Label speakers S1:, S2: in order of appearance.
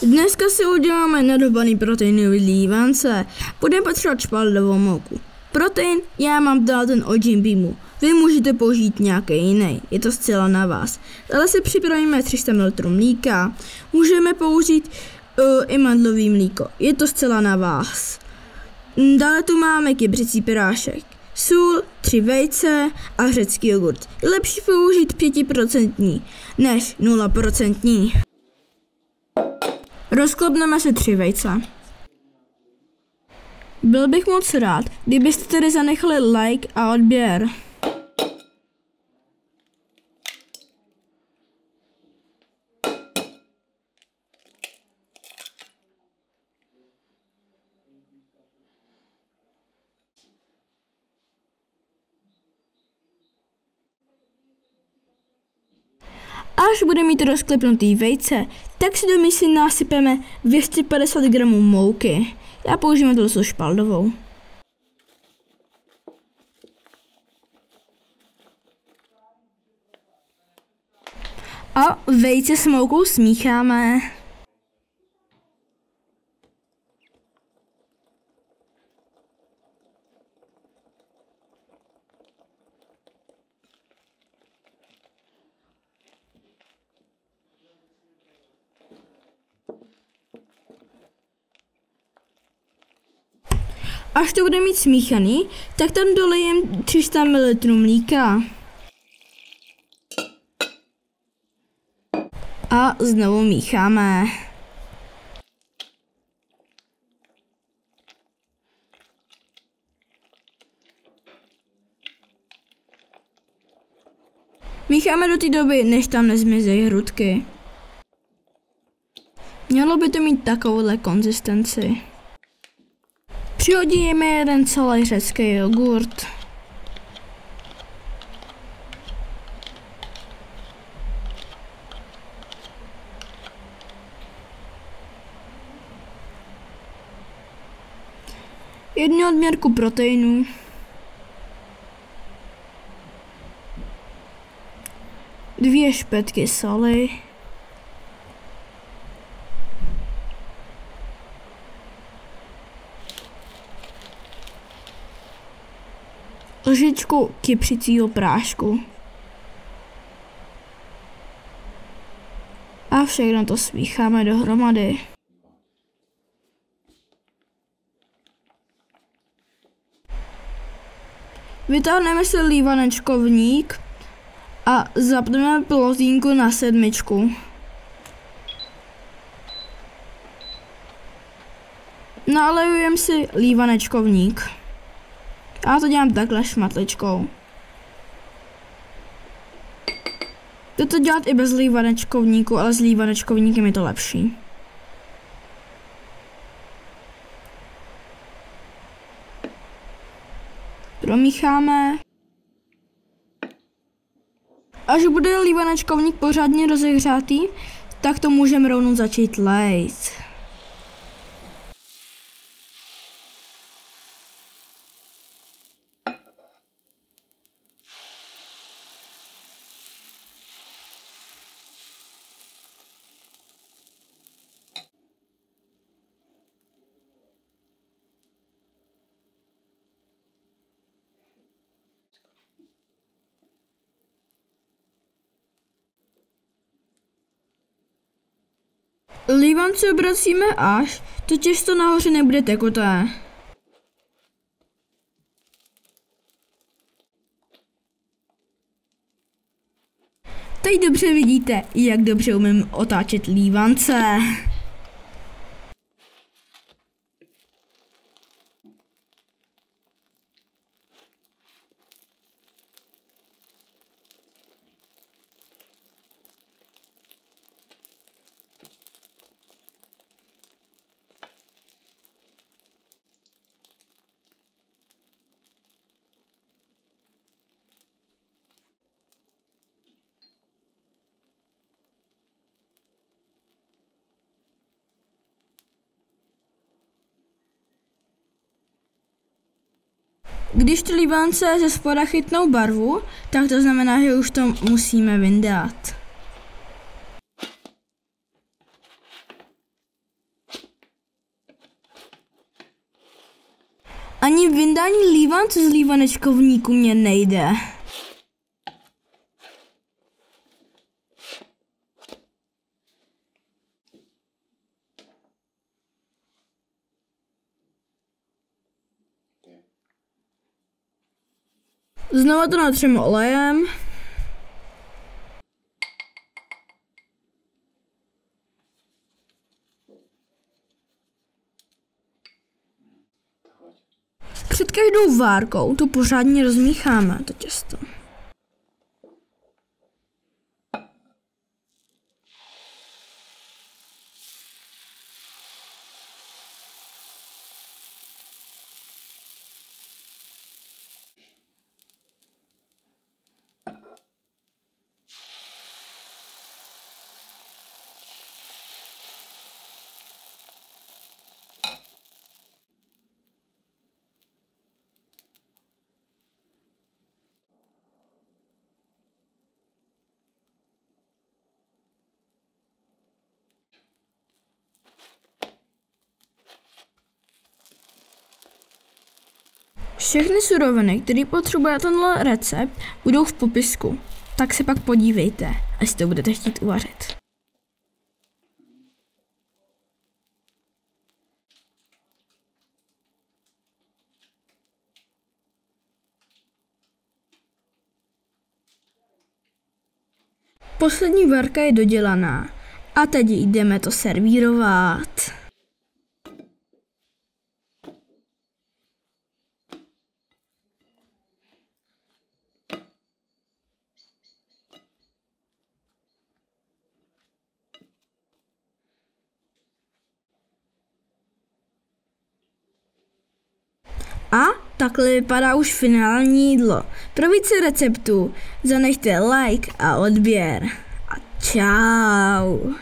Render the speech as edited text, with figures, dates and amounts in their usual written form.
S1: Dneska si uděláme nadobaný proteinový lívance. Budeme potřebovat špaldovou mouku. Protein já mám dál ten od Jim Beamu. Vy můžete použít nějaký jiný, je to zcela na vás. Dále si připravíme 300 ml mlíka. Můžeme použít i mandlový mlíko, je to zcela na vás. Dále tu máme kybřicí prášek, sůl, 3 vejce a řecký jogurt. Je lepší použít 5% než 0%. Rozklopneme si 3 vejce. Byl bych moc rád, kdybyste tedy zanechali like a odběr. Až bude mít rozklepnutý vejce, tak si do mísy nasypeme 250 g mouky. Já používám tuto špaldovou. A vejce s moukou smícháme. Až to bude mít smíchaný, tak tam dolejem 300 ml mlíka. A znovu mícháme. Mícháme do té doby, než tam nezmizejí hrudky. Mělo by to mít takovouhle konzistenci. Přihodíme jeden celý řecký jogurt. Jednu odměrku proteinů. Dvě špetky soli. Lžičku kypřicího prášku. A všechno to smícháme dohromady. Vytáhneme si lívanečkovník a zapneme plotínku na 7. Nalejujeme si lívanečkovník. Já to dělám takhle šmatličkou. Jde to dělat i bez lívanečkovníku, ale s lívanečkovníkem je to lepší. Promícháme. Až bude lívanečkovník pořádně rozehřátý, tak to můžeme rovnou začít lejt. Lívance obracíme až to těsto nahoře nebude tekuté. Teď dobře vidíte, jak dobře umím otáčet lívance. Když ty lívance ze spoda chytnou barvu, tak to znamená, že už to musíme vyndat. Ani vyndání lívance z lívanečkovníku mě nejde. Znova to natřeme olejem. Před každou várkou to pořádně rozmícháme, to těsto. Všechny suroviny, které potřebuje tenhle recept, budou v popisku. Tak se pak podívejte, až to budete chtít uvařit. Poslední várka je dodělaná a teď jdeme to servírovat. A takhle vypadá už finální jídlo. Pro více receptů zanechte like a odběr. A čau.